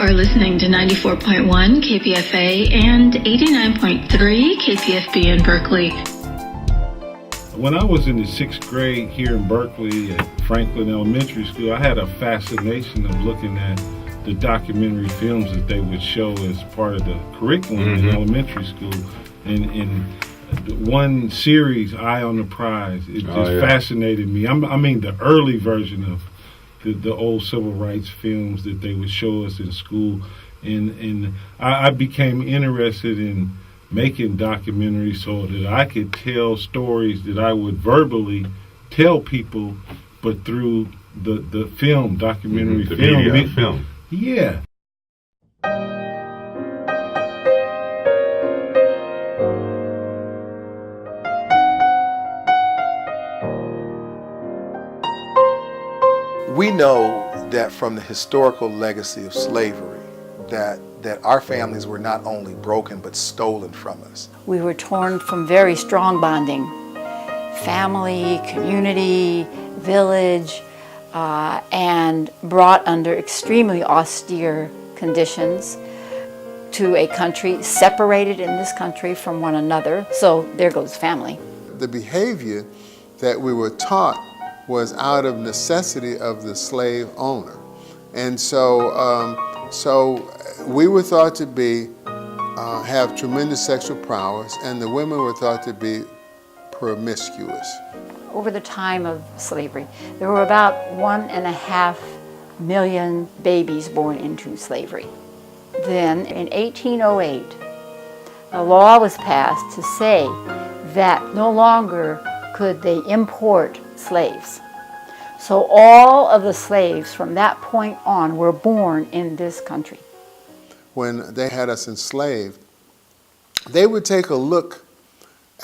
are listening to 94.1 KPFA and 89.3 KPFB in Berkeley. When I was in the 6th grade here in Berkeley at Franklin Elementary School, I had a fascination of looking at the documentary films that they would show as part of the curriculum in elementary school. And one series, Eye on the Prize, it just fascinated me. I mean, the early version of the old civil rights films that they would show us in school. And I became interested in making documentaries so that I could tell stories that I would verbally tell people, but through the film, documentary film. Yeah. We know that from the historical legacy of slavery, that our families were not only broken but stolen from us. We were torn from very strong bonding, family, community, village, and brought under extremely austere conditions to a country, separated in this country from one another. So there goes family. The behavior that we were taught was out of necessity of the slave owner. And so we were thought to be, have tremendous sexual prowess, and the women were thought to be promiscuous. Over the time of slavery, there were about 1.5 million babies born into slavery. Then in 1808, a law was passed to say that no longer could they import slaves. So all of the slaves from that point on were born in this country. When they had us enslaved, they would take a look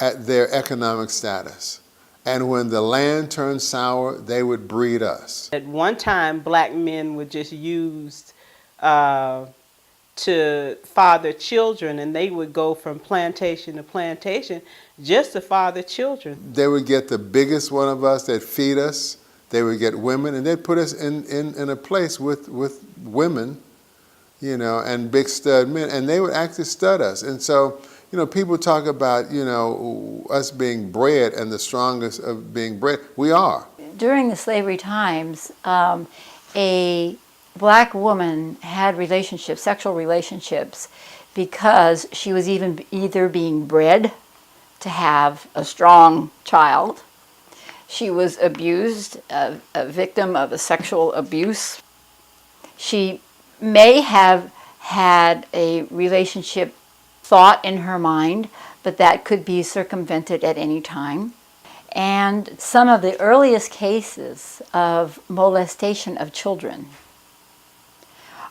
at their economic status. And when the land turned sour, they would breed us. At one time, black men were just used to father children, and they would go from plantation to plantation just to father children. They would get the biggest one of us, they'd feed us, they would get women, and they'd put us in a place with women, you know, and big stud men, and they would actually stud us. And so, you know, people talk about, you know, us being bred and the strongest of being bred. We are. During the slavery times, a black woman had relationships, sexual relationships, because she was either being bred to have a strong child, she was abused, a victim of a sexual abuse. She may have had a relationship thought in her mind, but that could be circumvented at any time. And some of the earliest cases of molestation of children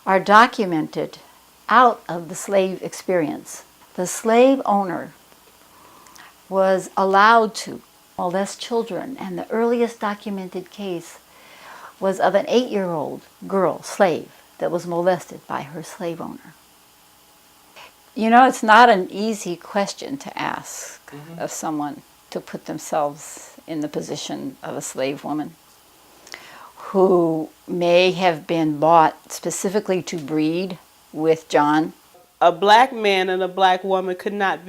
are documented out of the slave experience. The slave owner was allowed to molest children, and the earliest documented case was of an 8-year-old girl, slave, that was molested by her slave owner. You know, it's not an easy question to ask of someone to put themselves in the position of a slave woman who may have been bought specifically to breed with John. A black man and a black woman could not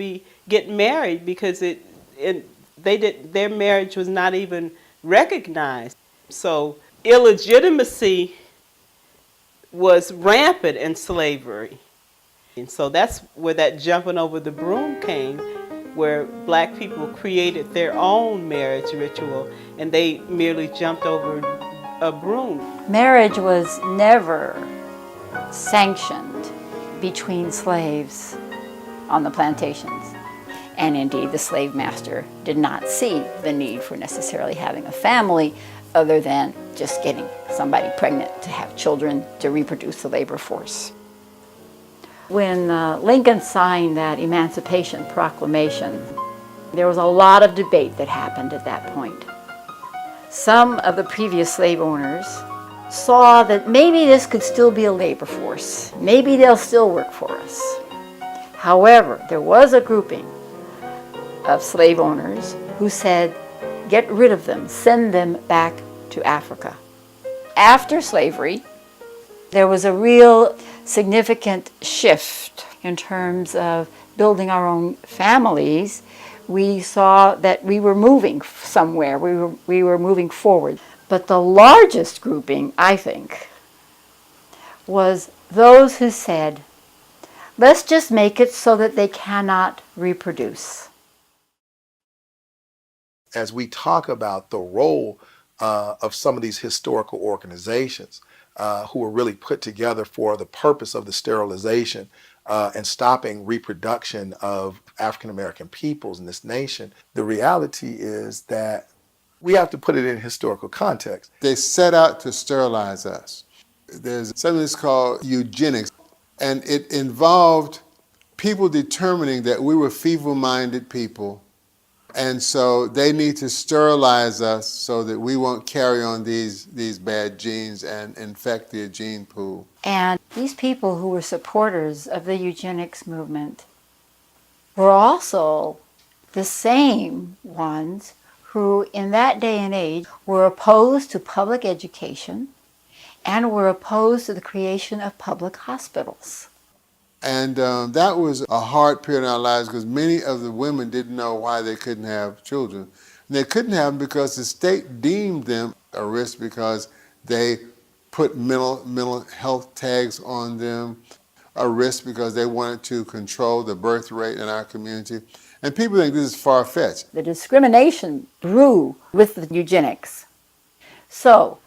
get married because their marriage was not even recognized. So illegitimacy was rampant in slavery. And so that's where that jumping over the broom came, where black people created their own marriage ritual and they merely jumped over a broom. Marriage was never sanctioned between slaves on the plantations. And indeed, the slave master did not see the need for necessarily having a family other than just getting somebody pregnant to have children to reproduce the labor force. When Lincoln signed that Emancipation Proclamation, there was a lot of debate that happened at that point. Some of the previous slave owners saw that maybe this could still be a labor force. Maybe they'll still work for us. However, there was a grouping of slave owners who said, get rid of them, send them back to Africa. After slavery, There was a real significant shift in terms of building our own families. We saw that we were moving somewhere, we were moving forward. But the largest grouping, I think, was those who said, let's just make it so that they cannot reproduce. As we talk about the role of some of these historical organizations who were really put together for the purpose of the sterilization and stopping reproduction of African American peoples in this nation, the reality is that we have to put it in historical context. They set out to sterilize us. There's something that's called eugenics, and it involved people determining that we were feeble-minded people, and so they need to sterilize us so that we won't carry on these bad genes and infect the gene pool. And these people who were supporters of the eugenics movement were also the same ones who, in that day and age, were opposed to public education and were opposed to the creation of public hospitals. And that was a hard period in our lives because many of the women didn't know why they couldn't have children. And they couldn't have them because the state deemed them a risk because they put mental health tags on them, a risk because they wanted to control the birth rate in our community. And people think this is far-fetched. The discrimination grew with the eugenics. So,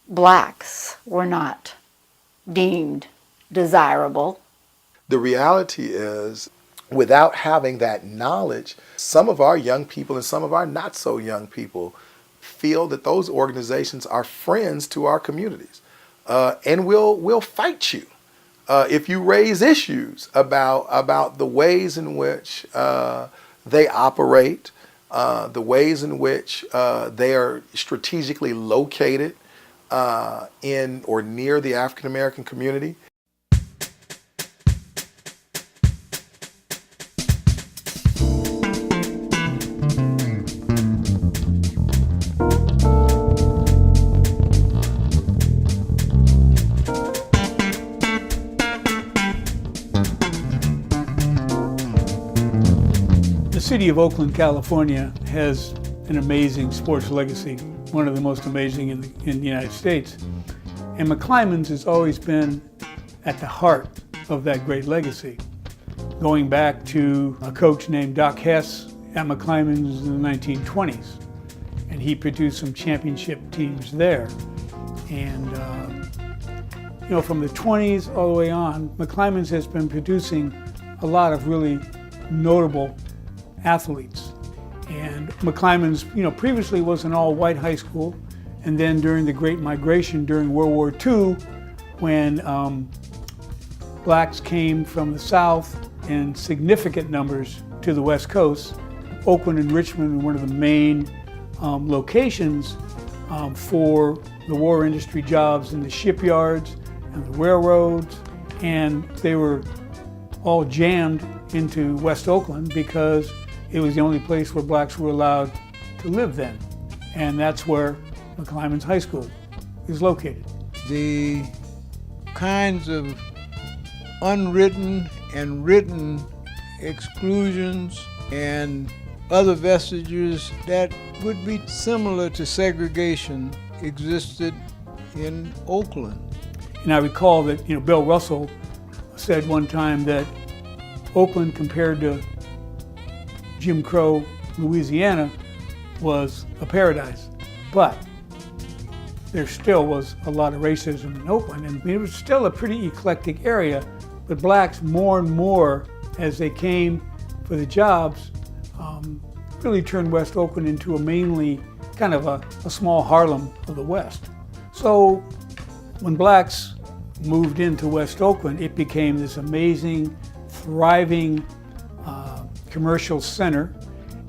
blacks were not deemed desirable. The reality is, without having that knowledge, some of our young people and some of our not so young people feel that those organizations are friends to our communities and will fight you if you raise issues about the ways in which they operate, the ways in which they are strategically located in or near the African American community. The city of Oakland, California has an amazing sports legacy, one of the most amazing in the United States. And McClymonds has always been at the heart of that great legacy, going back to a coach named Doc Hess at McClymonds in the 1920s. And he produced some championship teams there. And from the 20s all the way on, McClymonds has been producing a lot of really notable athletes. And McClymonds, previously was an all-white high school, and then during the Great Migration during World War II, when blacks came from the South in significant numbers to the West Coast, Oakland and Richmond were one of the main locations for the war industry jobs in the shipyards and the railroads, and they were all jammed into West Oakland because it was the only place where blacks were allowed to live then. And that's where McClymonds High School is located. The kinds of unwritten and written exclusions and other vestiges that would be similar to segregation existed in Oakland. And I recall that Bill Russell said one time that Oakland compared to Jim Crow, Louisiana, was a paradise. But there still was a lot of racism in Oakland, and it was still a pretty eclectic area, but blacks more and more, as they came for the jobs, really turned West Oakland into a mainly kind of a small Harlem of the West. So when blacks moved into West Oakland, it became this amazing, thriving commercial center,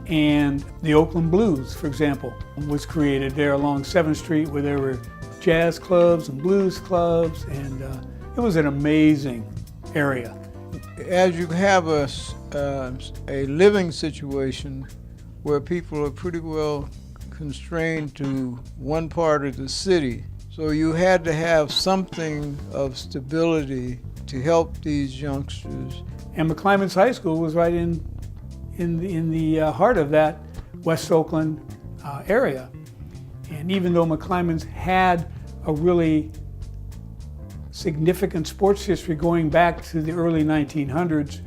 and the Oakland Blues, for example, was created there along 7th Street, where there were jazz clubs and blues clubs, and it was an amazing area. As you have a living situation where people are pretty well constrained to one part of the city, So you had to have something of stability to help these youngsters. And McClymonds High School was right in the heart of that West Oakland area. And even though McClymonds had a really significant sports history going back to the early 1900s,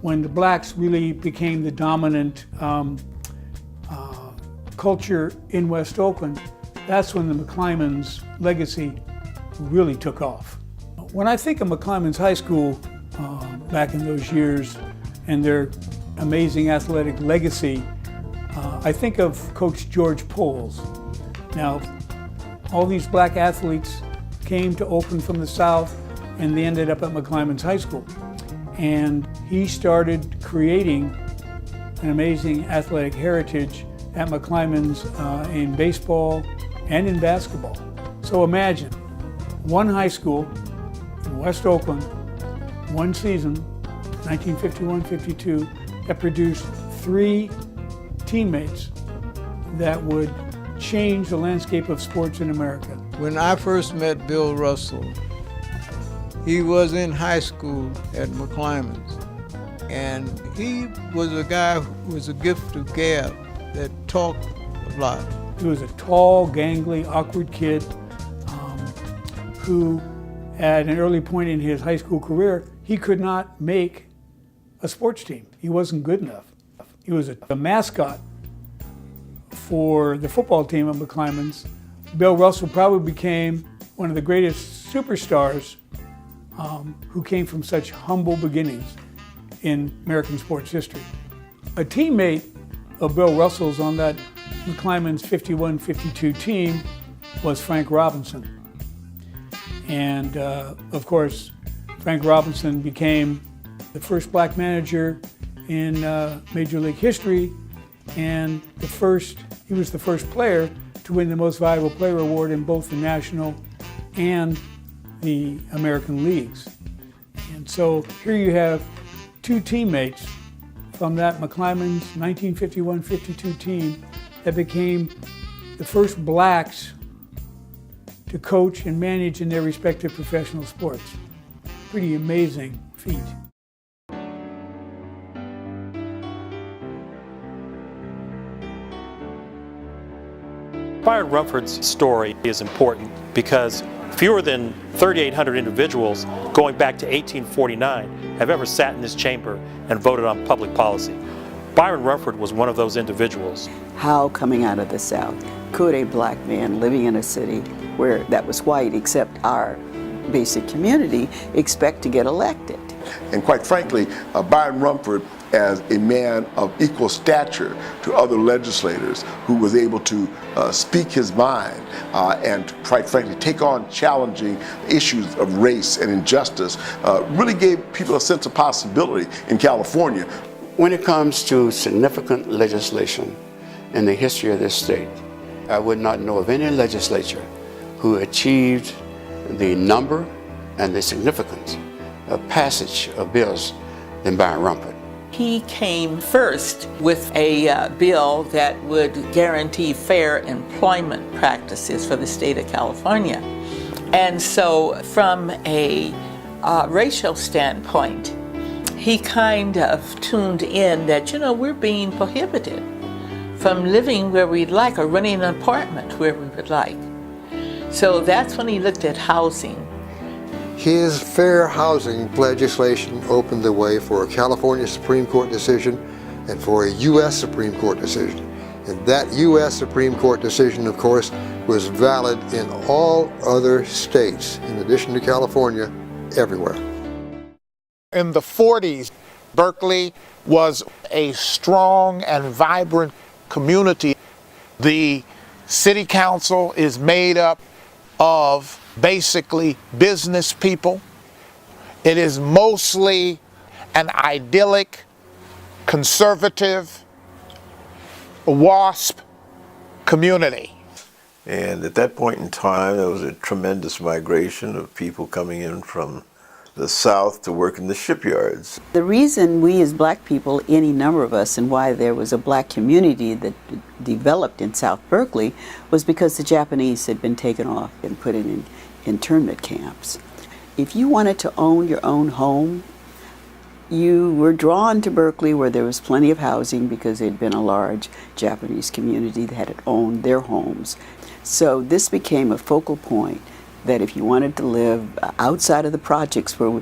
when the blacks really became the dominant culture in West Oakland, that's when the McClymonds legacy really took off. When I think of McClymonds High School back in those years and their amazing athletic legacy, I think of Coach George Poles. Now, all these black athletes came to Oakland from the South and they ended up at McClymonds High School. And he started creating an amazing athletic heritage at McClymonds in baseball and in basketball. So imagine one high school in West Oakland, one season, 1951-52, that produced 3 teammates that would change the landscape of sports in America. When I first met Bill Russell, he was in high school at McClymonds, and he was a guy who was a gift of gab that talked a lot. He was a tall, gangly, awkward kid who, at an early point in his high school career, he could not make a sports team. He wasn't good enough. He was a mascot for the football team at McClymonds. Bill Russell probably became one of the greatest superstars who came from such humble beginnings in American sports history. A teammate of Bill Russell's on that McClymonds 51-52 team was Frank Robinson. And of course, Frank Robinson became the first black manager in Major League history, and he was the first player to win the Most Valuable Player award in both the National and the American leagues. And so here you have 2 teammates from that McClymonds 1951-52 team that became the first blacks to coach and manage in their respective professional sports. Pretty amazing feat. Byron Rumford's story is important because fewer than 3,800 individuals going back to 1849 have ever sat in this chamber and voted on public policy. Byron Rumford was one of those individuals. How, coming out of the South, could a black man living in a city where that was white, except our basic community, expect to get elected? And quite frankly, Byron Rumford, as a man of equal stature to other legislators who was able to speak his mind and quite frankly take on challenging issues of race and injustice, really gave people a sense of possibility in California. When it comes to significant legislation in the history of this state, I would not know of any legislature who achieved the number and the significance of passage of bills than Byron Rumford. He came first with a bill that would guarantee fair employment practices for the state of California. And so from a racial standpoint, he kind of tuned in that, we're being prohibited from living where we'd like or running an apartment where we would like. So that's when he looked at housing. His fair housing legislation opened the way for a California Supreme Court decision and for a U.S. Supreme Court decision. And that U.S. Supreme Court decision, of course, was valid in all other states, in addition to California, everywhere. In the 40s, Berkeley was a strong and vibrant community. The city council is made up of basically business people. It is mostly an idyllic, conservative, WASP community. And at that point in time, there was a tremendous migration of people coming in from the South to work in the shipyards. The reason we as black people, any number of us, and why there was a black community that developed in South Berkeley was because the Japanese had been taken off and put in internment camps. If you wanted to own your own home, you were drawn to Berkeley, where there was plenty of housing because there had been a large Japanese community that had owned their homes. So this became a focal point that if you wanted to live outside of the projects where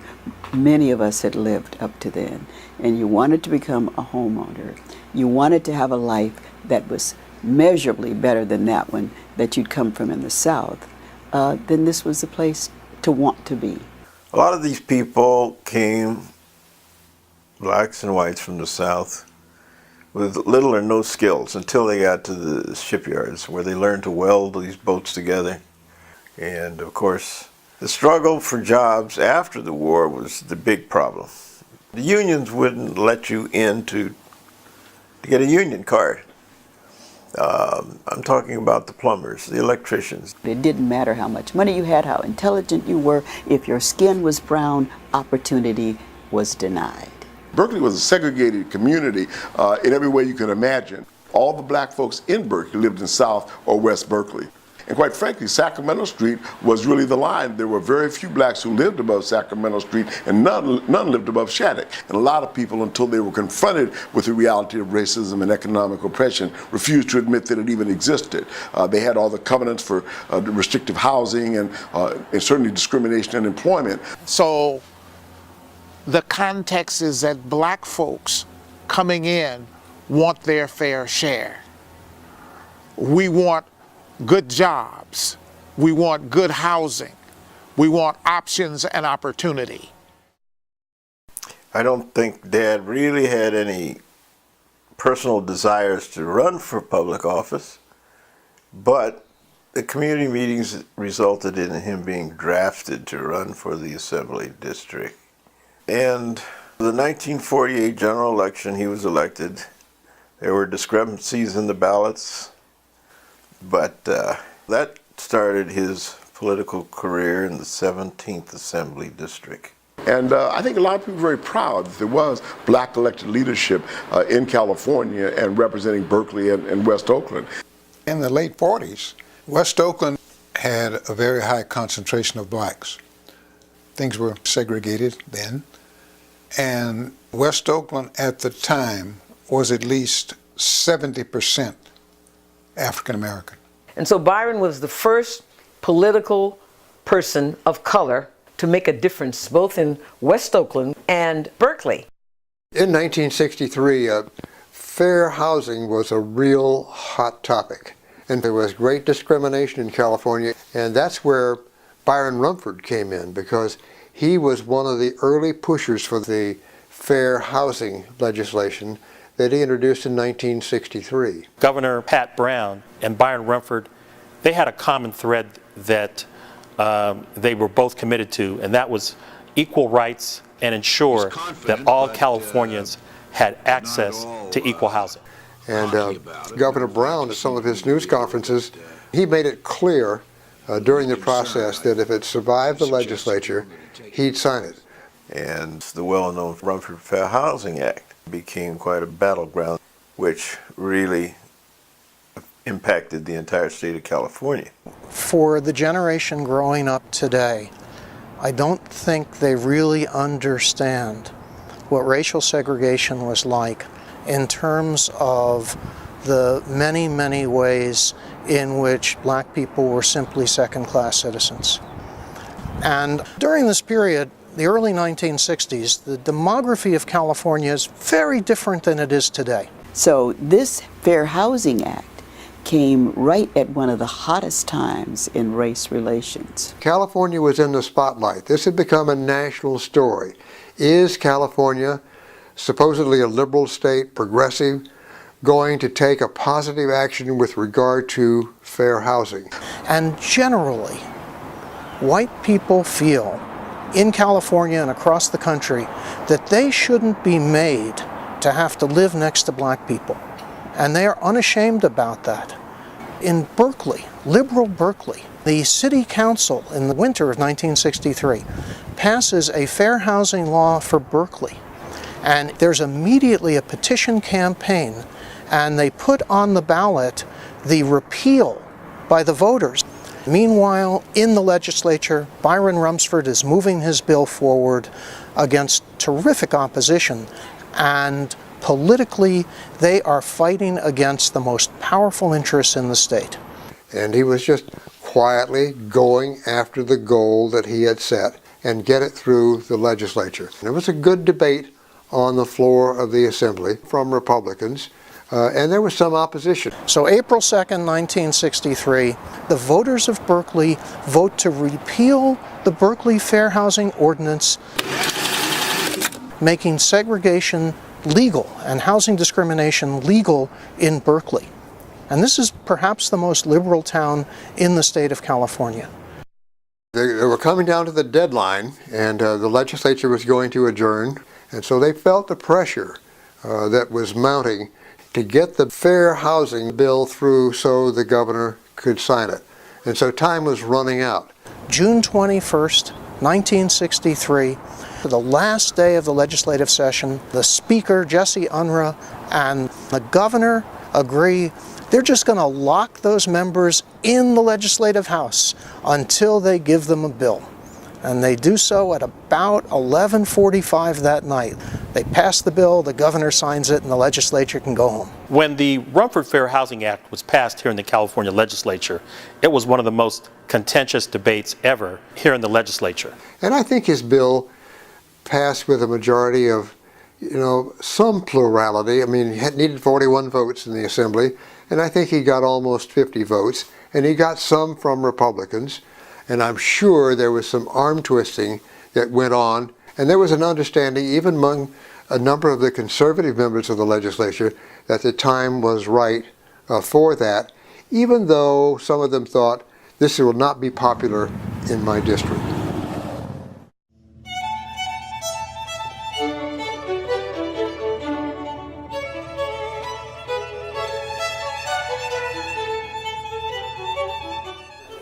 many of us had lived up to then, and you wanted to become a homeowner, you wanted to have a life that was measurably better than that one that you'd come from in the South, then this was the place to want to be. A lot of these people came, blacks and whites from the South, with little or no skills until they got to the shipyards, where they learned to weld these boats together. And of course, the struggle for jobs after the war was the big problem. The unions wouldn't let you in to get a union card. I'm talking about the plumbers, the electricians. It didn't matter how much money you had, how intelligent you were. If your skin was brown, opportunity was denied. Berkeley was a segregated community in every way you could imagine. All the black folks in Berkeley lived in South or West Berkeley. And quite frankly, Sacramento Street was really the line. There were very few blacks who lived above Sacramento Street, and none lived above Shattuck. And a lot of people, until they were confronted with the reality of racism and economic oppression, refused to admit that it even existed. They had all the covenants for restrictive housing and certainly discrimination in employment. So the context is that black folks coming in want their fair share. We want good jobs. We want good housing. We want options and opportunity. I don't think Dad really had any personal desires to run for public office, but the community meetings resulted in him being drafted to run for the Assembly District. And the 1948 general election, he was elected. There were discrepancies in the ballots, but that started his political career in the 17th Assembly District. And I think a lot of people are very proud that there was black elected leadership in California and representing Berkeley and West Oakland. In the late 40s, West Oakland had a very high concentration of blacks. Things were segregated then, and West Oakland at the time was at least 70% African American. And so Byron was the first political person of color to make a difference both in West Oakland and Berkeley. In 1963, fair housing was a real hot topic. And there was great discrimination in California, and that's where Byron Rumford came in, because he was one of the early pushers for the fair housing legislation that he introduced in 1963. Governor Pat Brown and Byron Rumford, they had a common thread that they were both committed to, and that was equal rights and ensure that all Californians had access to equal housing. And Governor Brown, at some of his news conferences, he made it clear during the process that if it survived the legislature, he'd sign it. And the well-known Rumford Fair Housing Act became quite a battleground, which really impacted the entire state of California. For the generation growing up today, I don't think they really understand what racial segregation was like in terms of the many, many ways in which black people were simply second-class citizens. And during this period, the early 1960s, the demography of California is very different than it is today. So this Fair Housing Act came right at one of the hottest times in race relations. California was in the spotlight. This had become a national story. Is California, supposedly a liberal state, progressive, going to take a positive action with regard to fair housing? And generally, white people feel in California and across the country that they shouldn't be made to have to live next to black people. And they are unashamed about that. In Berkeley, liberal Berkeley, the city council in the winter of 1963 passes a fair housing law for Berkeley. And there's immediately a petition campaign, and they put on the ballot the repeal by the voters. Meanwhile, in the legislature, Byron Rumsford is moving his bill forward against terrific opposition, and politically they are fighting against the most powerful interests in the state. And he was just quietly going after the goal that he had set and get it through the legislature. There was a good debate on the floor of the Assembly from Republicans, and there was some opposition. So April 2nd, 1963, the voters of Berkeley vote to repeal the Berkeley Fair Housing Ordinance, making segregation legal and housing discrimination legal in Berkeley. And this is perhaps the most liberal town in the state of California. They were coming down to the deadline, and the legislature was going to adjourn, and so they felt the pressure that was mounting to get the fair housing bill through so the governor could sign it. And so time was running out. June 21st, 1963, the last day of the legislative session, the Speaker, Jesse Unruh, and the governor agree they're just going to lock those members in the legislative house until they give them a bill. And they do so at about 11:45 that night. They pass the bill, the governor signs it, and the legislature can go home. When the Rumford Fair Housing Act was passed here in the California legislature, it was one of the most contentious debates ever here in the legislature. And I think his bill passed with a majority of, some plurality. I mean, he needed 41 votes in the Assembly, and I think he got almost 50 votes, and he got some from Republicans. And I'm sure there was some arm twisting that went on, and there was an understanding even among a number of the conservative members of the legislature that the time was right for that, even though some of them thought this will not be popular in my district.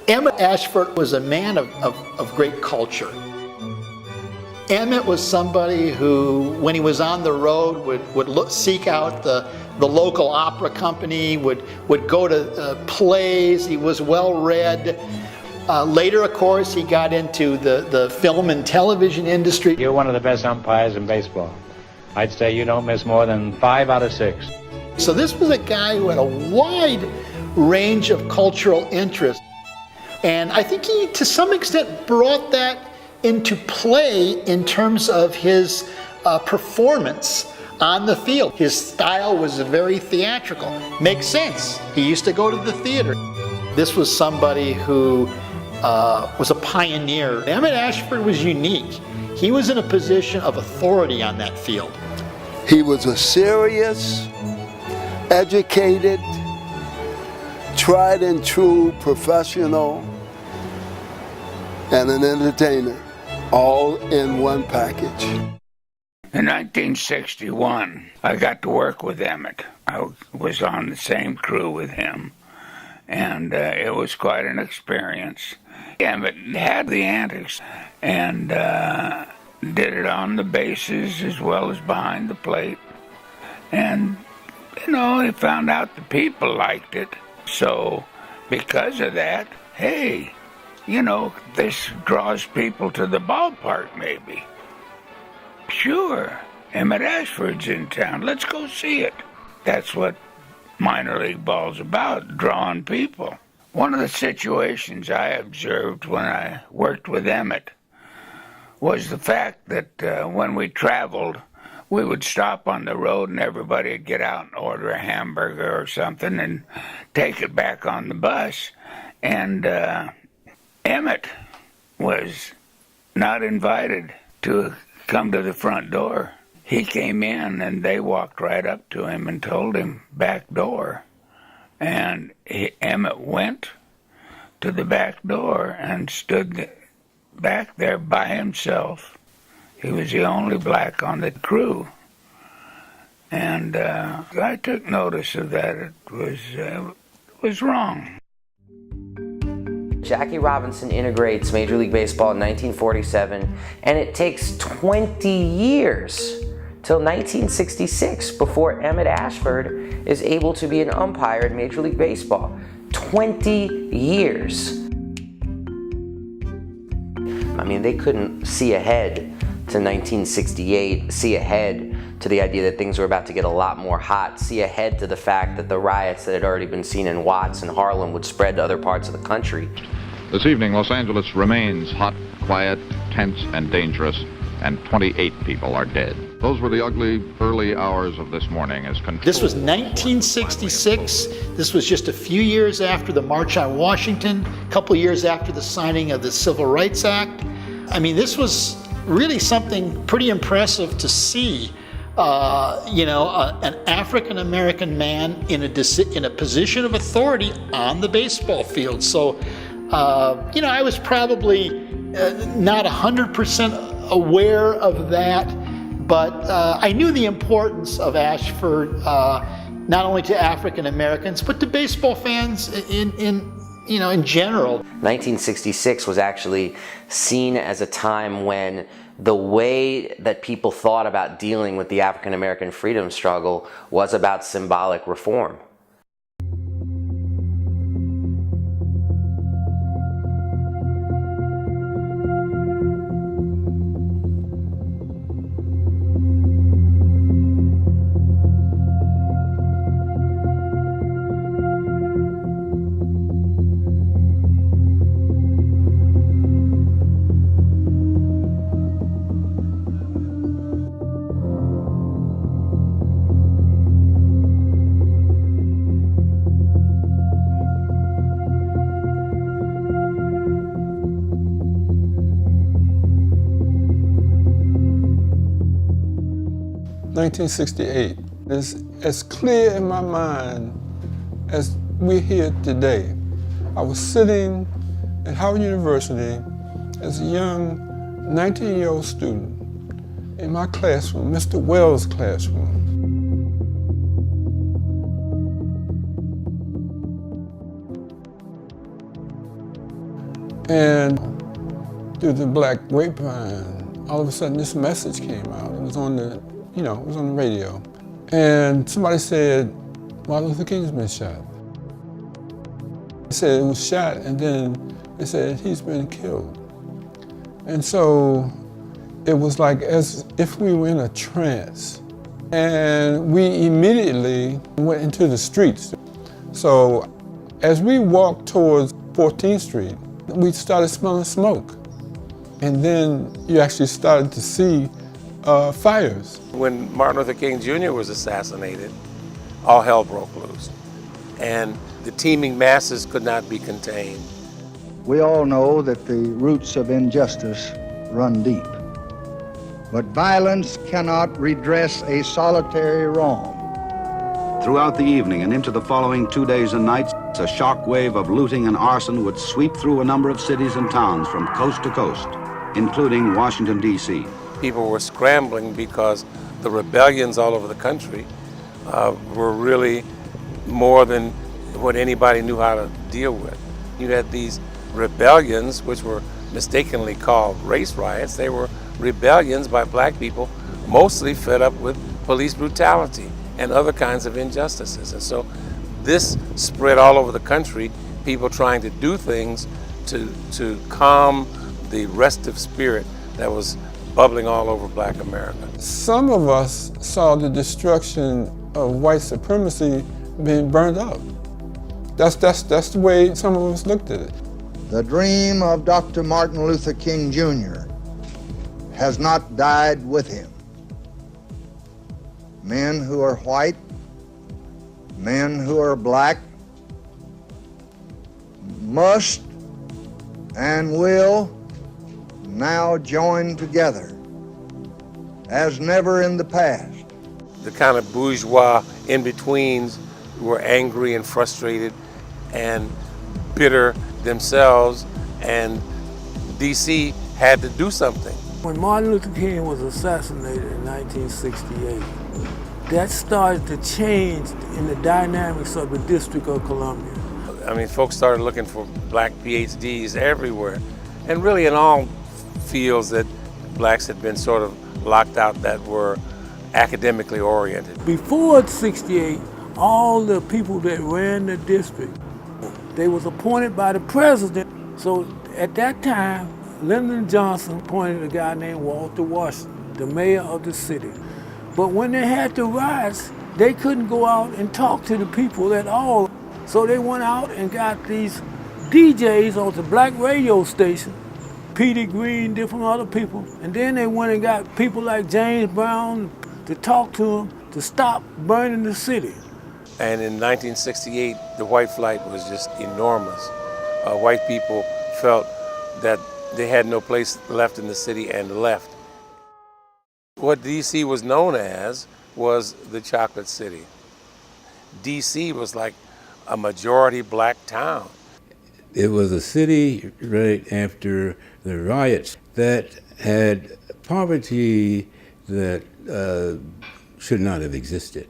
Emmett Ashford was a man of great culture. Emmett was somebody who, when he was on the road, would seek out the local opera company, would go to plays. He was well read. Later, of course, he got into the film and television industry. You're one of the best umpires in baseball. I'd say you don't miss more than 5 out of 6. So this was a guy who had a wide range of cultural interests. And I think he, to some extent, brought that into play in terms of his performance on the field. His style was very theatrical. Makes sense. He used to go to the theater. This was somebody who was a pioneer. Emmett Ashford was unique. He was in a position of authority on that field. He was a serious, educated, tried and true professional, and an entertainer, all in one package. In 1961, I got to work with Emmett. I was on the same crew with him, and it was quite an experience. Emmett had the antics and did it on the bases as well as behind the plate. And, he found out the people liked it. So, because of that, hey, this draws people to the ballpark maybe. Sure, Emmett Ashford's in town. Let's go see it. That's what minor league ball's about, drawing people. One of the situations I observed when I worked with Emmett was the fact that when we traveled, we would stop on the road and everybody would get out and order a hamburger or something and take it back on the bus. And Emmett was not invited to come to the front door. He came in and they walked right up to him and told him back door. And Emmett went to the back door and stood back there by himself. He was the only black on the crew. And I took notice of that. It was wrong. Jackie Robinson integrates Major League Baseball in 1947, and it takes 20 years till 1966 before Emmett Ashford is able to be an umpire in Major League Baseball. 20 years. I mean, they couldn't see ahead to 1968, see ahead to the idea that things were about to get a lot more hot, see ahead to the fact that the riots that had already been seen in Watts and Harlem would spread to other parts of the country. This evening, Los Angeles remains hot, quiet, tense, and dangerous, and 28 people are dead. Those were the ugly early hours of this morning as control. This was 1966. This was just a few years after the March on Washington, a couple years after the signing of the Civil Rights Act. I mean, this was really something pretty impressive to see. An African American man in a position of authority on the baseball field. So, I was probably not 100% aware of that, but I knew the importance of Ashford, not only to African Americans, but to baseball fans in general. 1966 was actually seen as a time when the way that people thought about dealing with the African American freedom struggle was about symbolic reform. (1968) is as clear in my mind as we're here today. I was sitting at Howard University as a young 19-year-old student in my classroom, Mr. Wells' classroom. And through the black grapevine, all of a sudden this message came out. It was on the it was on the radio. And somebody said, Martin Luther King's been shot. They said it was shot, and then they said he's been killed. And so it was like as if we were in a trance. And we immediately went into the streets. So as we walked towards 14th Street, we started smelling smoke. And then you actually started to see fires. When Martin Luther King Jr. was assassinated, all hell broke loose, and the teeming masses could not be contained. We all know that the roots of injustice run deep, but violence cannot redress a solitary wrong. Throughout the evening and into the following 2 days and nights, a shock wave of looting and arson would sweep through a number of cities and towns from coast to coast, including Washington, D.C. People were scrambling because the rebellions all over the country were really more than what anybody knew how to deal with. You had these rebellions, which were mistakenly called race riots. They were rebellions by black people, mostly fed up with police brutality and other kinds of injustices. And so this spread all over the country, people trying to do things to calm the restive spirit that was bubbling all over black America. Some of us saw the destruction of white supremacy being burned up. That's the way some of us looked at it. The dream of Dr. Martin Luther King Jr. has not died with him. Men who are white, men who are black, must and will now join together as never in the past. The kind of bourgeois in-betweens were angry and frustrated and bitter themselves, and DC had to do something. When Martin Luther King was assassinated in 1968, that started to change in the dynamics of the District of Columbia. I mean, folks started looking for black PhDs everywhere, and really in all fields that blacks had been sort of locked out, that were academically oriented. Before '68, all the people that ran the district, they was appointed by the president. So at that time, Lyndon Johnson appointed a guy named Walter Washington, the mayor of the city. But when they had the riots, they couldn't go out and talk to the people at all. So they went out and got these DJs on the black radio station, Petey Green, different other people. And then they went and got people like James Brown to talk to them to stop burning the city. And in 1968, the white flight was just enormous. White people felt that they had no place left in the city and left. What D.C. was known as was the Chocolate City. D.C. was like a majority black town. It was a city right after the riots that had poverty that should not have existed.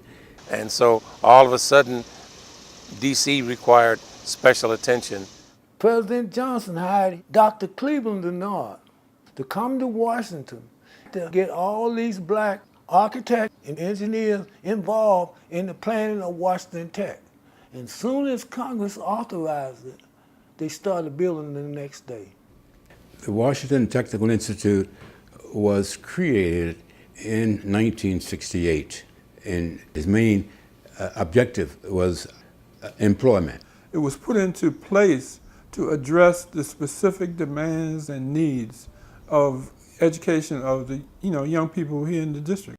And so all of a sudden, D.C. required special attention. President Johnson hired Dr. Cleveland Denard to come to Washington to get all these black architects and engineers involved in the planning of Washington Tech. And soon as Congress authorized it, they started building the next day. The Washington Technical Institute was created in 1968, and its main objective was employment. It was put into place to address the specific demands and needs of education of the young people here in the district.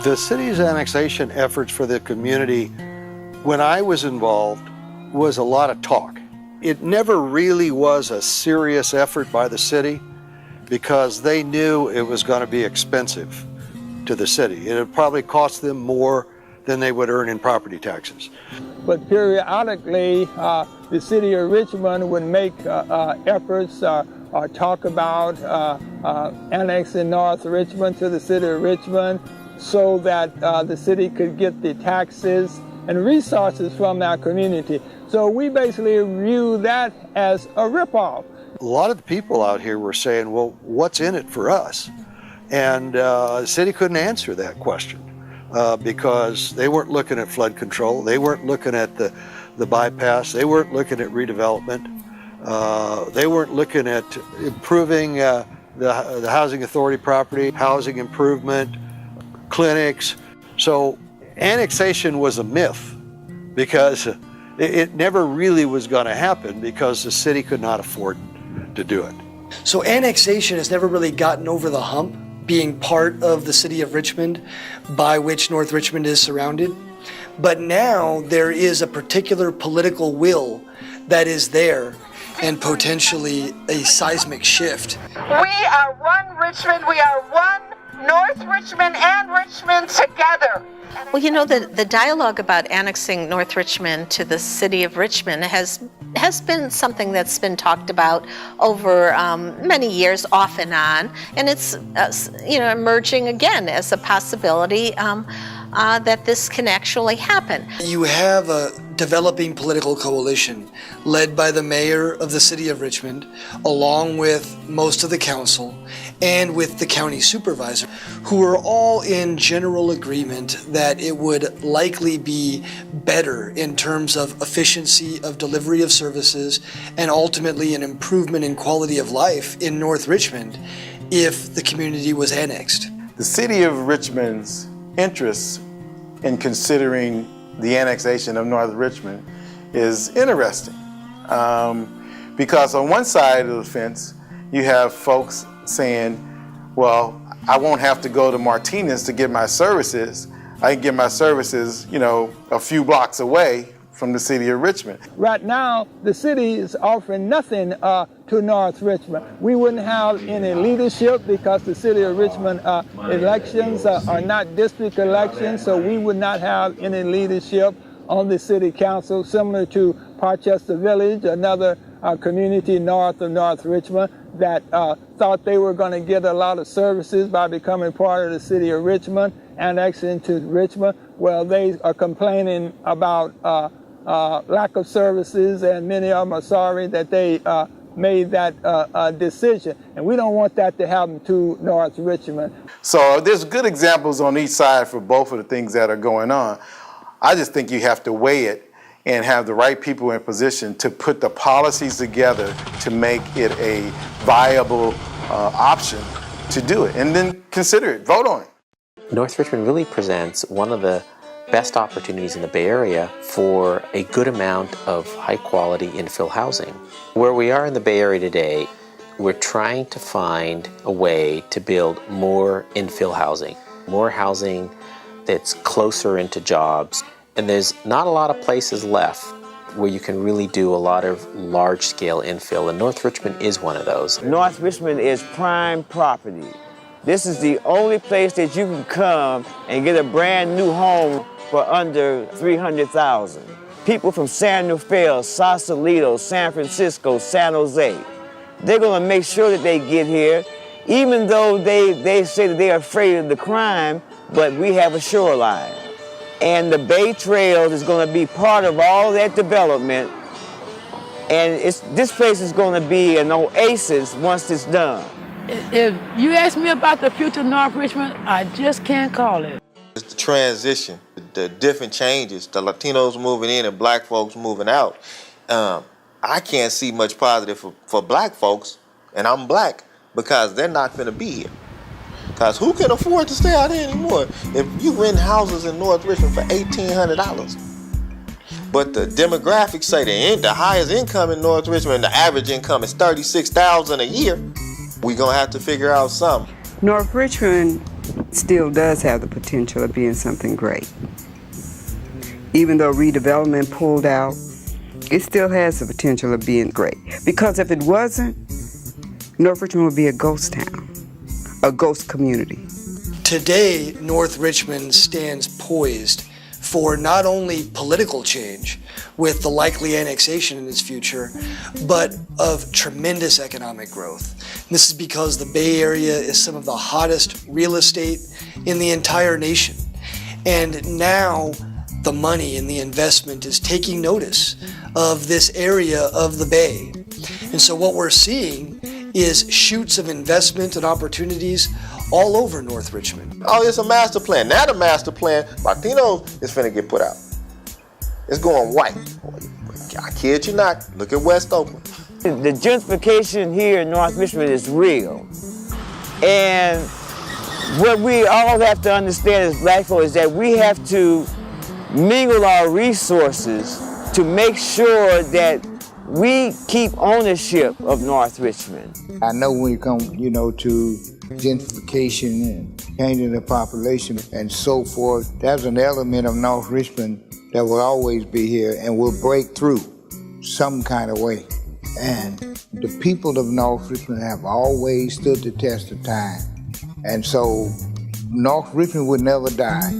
The city's annexation efforts for the community, when I was involved, was a lot of talk. It never really was a serious effort by the city because they knew it was going to be expensive to the city. It would probably cost them more than they would earn in property taxes. But periodically, the city of Richmond would make efforts or talk about annexing North Richmond to the city of Richmond, so that the city could get the taxes and resources from that community. So we basically view that as a ripoff. A lot of the people out here were saying, well, what's in it for us? And the city couldn't answer that question because they weren't looking at flood control, they weren't looking at the bypass, they weren't looking at redevelopment, they weren't looking at improving the housing authority property, housing improvement, clinics. So annexation was a myth because it never really was going to happen because the city could not afford to do it. So annexation has never really gotten over the hump, being part of the city of Richmond by which North Richmond is surrounded. But now there is a particular political will that is there and potentially a seismic shift. We are one Richmond, we are one North Richmond and Richmond together. Well, you know, the dialogue about annexing North Richmond to the city of Richmond has been something that's been talked about over many years, off and on, and it's emerging again as a possibility that this can actually happen. You have a developing political coalition led by the mayor of the city of Richmond, along with most of the council and with the county supervisor, who are all in general agreement that it would likely be better in terms of efficiency of delivery of services and ultimately an improvement in quality of life in North Richmond if the community was annexed. The city of Richmond's interests in considering the annexation of North Richmond is interesting because on one side of the fence you have folks saying, well, I won't have to go to Martinez to get my services. I can get my services, a few blocks away from the city of Richmond. Right now, the city is offering nothing to North Richmond. We wouldn't have any leadership because the city of Richmond elections are not district elections, so we would not have any leadership on the city council, similar to Parchester Village, another community north of North Richmond, that thought they were going to get a lot of services by becoming part of the city of Richmond, annexed into Richmond. Well, they are complaining about lack of services, and many of them are sorry that they made that decision. And we don't want that to happen to North Richmond. So there's good examples on each side for both of the things that are going on. I just think you have to weigh it and have the right people in position to put the policies together to make it a viable option to do it, and then consider it, vote on it. North Richmond really presents one of the best opportunities in the Bay Area for a good amount of high-quality infill housing. Where we are in the Bay Area today, we're trying to find a way to build more infill housing, more housing that's closer into jobs. And there's not a lot of places left where you can really do a lot of large-scale infill, and North Richmond is one of those. North Richmond is prime property. This is the only place that you can come and get a brand new home for under $300,000. People from San Rafael, Sausalito, San Francisco, San Jose, they're gonna make sure that they get here, even though they say that they're afraid of the crime, but we have a shoreline. And the Bay Trail is going to be part of all that development. And this place is going to be an oasis once it's done. If you ask me about the future of North Richmond, I just can't call it. It's the transition, the different changes, the Latinos moving in and black folks moving out. I can't see much positive for black folks, and I'm black, because they're not going to be here. Because who can afford to stay out here anymore? If you rent houses in North Richmond for $1,800, but the demographics say the highest income in North Richmond, the average income is $36,000 a year, we're going to have to figure out something. North Richmond still does have the potential of being something great. Even though redevelopment pulled out, it still has the potential of being great. Because if it wasn't, North Richmond would be a ghost town. A ghost community. Today, North Richmond stands poised for not only political change with the likely annexation in its future, but of tremendous economic growth. And this is because the Bay Area is some of the hottest real estate in the entire nation. And now the money and the investment is taking notice of this area of the Bay. And so what we're seeing is shoots of investment and opportunities all over North Richmond. Oh, it's a master plan. Now the master plan, Latinos is finna get put out. It's going white. I kid you not. Look at West Oakland. The gentrification here in North Richmond is real. And what we all have to understand as black folks is that we have to mingle our resources to make sure that we keep ownership of North Richmond. I know when it comes, to gentrification and changing the population and so forth, there's an element of North Richmond that will always be here and will break through some kind of way. And the people of North Richmond have always stood the test of time. And so North Richmond would never die.